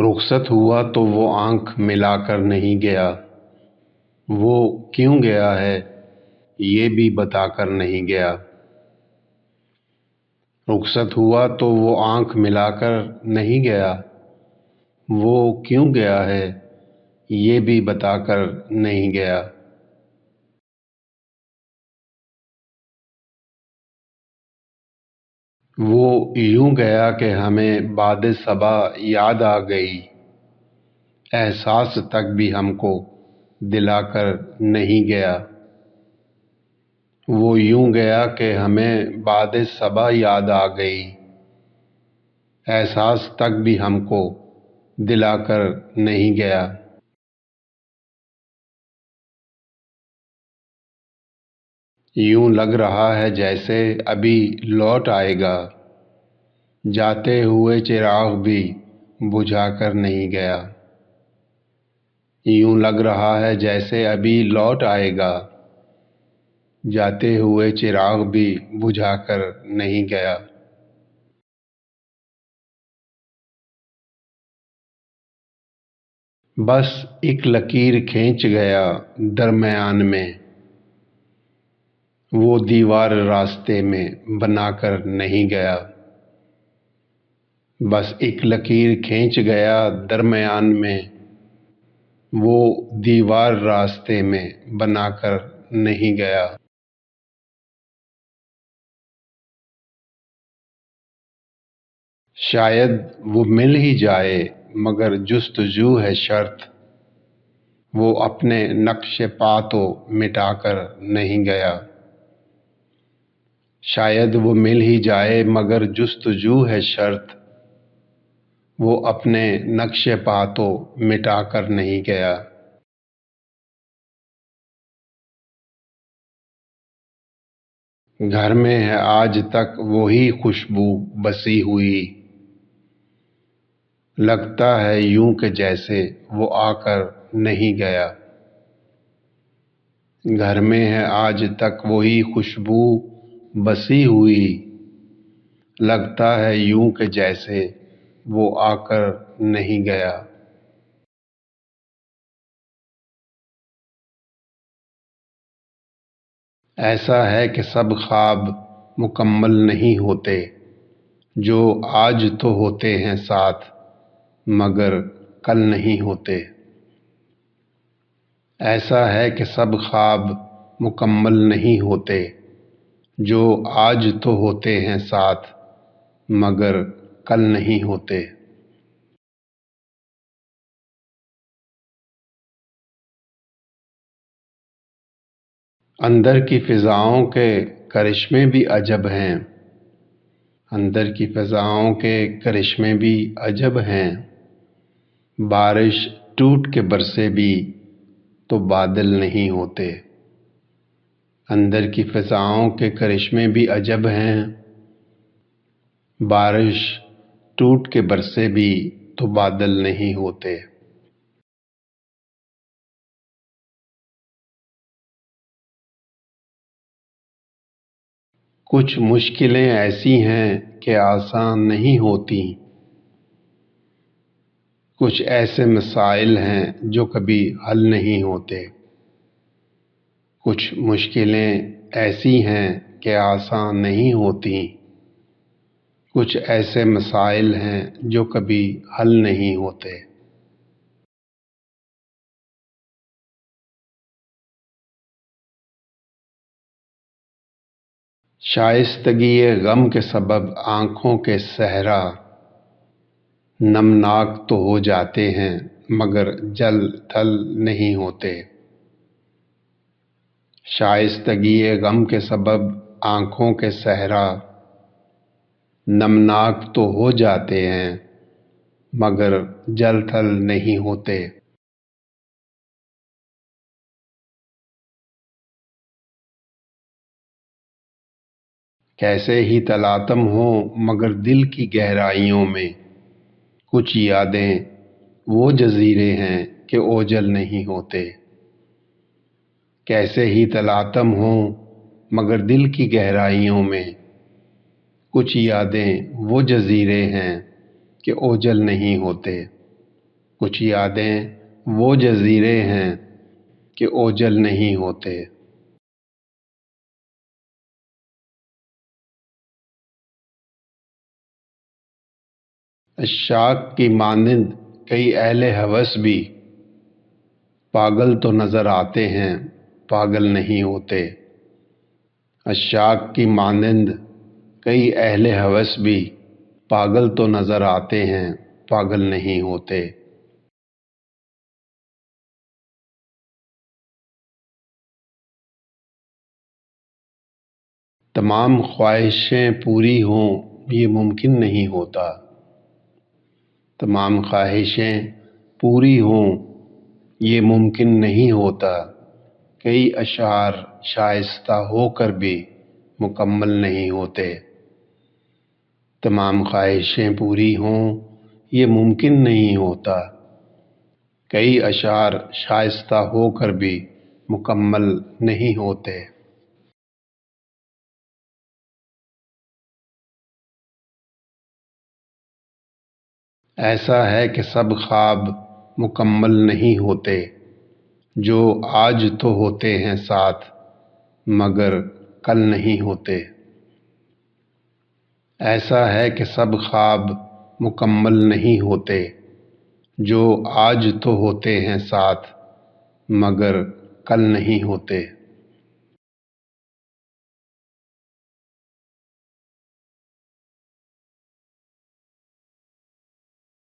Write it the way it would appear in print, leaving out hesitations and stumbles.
رخصت ہوا تو وہ آنکھ ملا کر نہیں گیا، وہ کیوں گیا ہے یہ بھی بتا کر نہیں گیا۔ رخصت ہوا تو وہ آنکھ ملا کر نہیں گیا، وہ کیوں گیا ہے یہ بھی بتا کر نہیں گیا۔ وہ یوں گیا کہ ہمیں باد صبا یاد آ گئی، احساس تک بھی ہم کو دلا کر نہیں گیا۔ وہ یوں گیا کہ ہمیں باد صبا یاد آ گئی، احساس تک بھی ہم کو دلا کر نہیں گیا۔ یوں لگ رہا ہے جیسے ابھی لوٹ آئے گا، جاتے ہوئے چراغ بھی بجھا کر نہیں گیا۔ یوں لگ رہا ہے جیسے ابھی لوٹ آئے گا، جاتے ہوئے چراغ بھی بجھا کر نہیں گیا۔ بس ایک لکیر کھینچ گیا درمیان میں، وہ دیوار راستے میں بنا کر نہیں گیا۔ بس ایک لکیر کھینچ گیا درمیان میں، وہ دیوار راستے میں بنا کر نہیں گیا۔ شاید وہ مل ہی جائے مگر جستجو ہے شرط، وہ اپنے نقش پا تو مٹا کر نہیں گیا۔ شاید وہ مل ہی جائے مگر جستجو ہے شرط، وہ اپنے نقش پا تو مٹا کر نہیں گیا۔ گھر میں ہے آج تک وہی خوشبو بسی ہوئی، لگتا ہے یوں کہ جیسے وہ آ کر نہیں گیا۔ گھر میں ہے آج تک وہی خوشبو بسی ہوئی، لگتا ہے یوں کہ جیسے وہ آ کر نہیں گیا۔ ایسا ہے کہ سب خواب مکمل نہیں ہوتے، جو آج تو ہوتے ہیں ساتھ مگر کل نہیں ہوتے۔ ایسا ہے کہ سب خواب مکمل نہیں ہوتے، جو آج تو ہوتے ہیں ساتھ مگر کل نہیں ہوتے۔ اندر کی فضاؤں کے کرشمے بھی عجب ہیں، اندر کی فضاؤں کے کرشمے بھی عجب ہیں، بارش ٹوٹ کے برسے بھی تو بادل نہیں ہوتے۔ اندر کی فضاؤں کے کرشمے بھی عجب ہیں، بارش ٹوٹ کے برسے بھی تو بادل نہیں ہوتے۔ کچھ مشکلیں ایسی ہیں کہ آسان نہیں ہوتی، کچھ ایسے مسائل ہیں جو کبھی حل نہیں ہوتے۔ کچھ مشکلیں ایسی ہیں کہ آسان نہیں ہوتی، کچھ ایسے مسائل ہیں جو کبھی حل نہیں ہوتے۔ شائستگی غم کے سبب آنکھوں کے صحرا نمناک تو ہو جاتے ہیں مگر جل تھل نہیں ہوتے۔ شائستگی غم کے سبب آنکھوں کے صحرا نمناک تو ہو جاتے ہیں مگر جل تھل نہیں ہوتے۔ کیسے ہی تلاطم ہوں مگر دل کی گہرائیوں میں کچھ یادیں وہ جزیرے ہیں کہ اوجھل نہیں ہوتے۔ کیسے ہی تلاطم ہوں مگر دل کی گہرائیوں میں کچھ یادیں وہ جزیرے ہیں کہ اوجھل نہیں ہوتے۔ کچھ یادیں وہ جزیرے ہیں کہ اوجل نہیں ہوتے۔ عشاق کی مانند کئی اہل ہوس بھی پاگل تو نظر آتے ہیں، پاگل نہیں ہوتے۔ عشاق کی مانند کئی اہل ہوس بھی پاگل تو نظر آتے ہیں، پاگل نہیں ہوتے۔ تمام خواہشیں پوری ہوں یہ ممکن نہیں ہوتا۔ تمام خواہشیں پوری ہوں یہ ممکن نہیں ہوتا۔ کئی اشعار شائستہ ہو کر بھی مکمل نہیں ہوتے۔ تمام خواہشیں پوری ہوں یہ ممکن نہیں ہوتا۔ کئی اشعار شائستہ ہو کر بھی مکمل نہیں ہوتے۔ ایسا ہے کہ سب خواب مکمل نہیں ہوتے، جو آج تو ہوتے ہیں ساتھ مگر کل نہیں ہوتے۔ ایسا ہے کہ سب خواب مکمل نہیں ہوتے، جو آج تو ہوتے ہیں ساتھ مگر کل نہیں ہوتے۔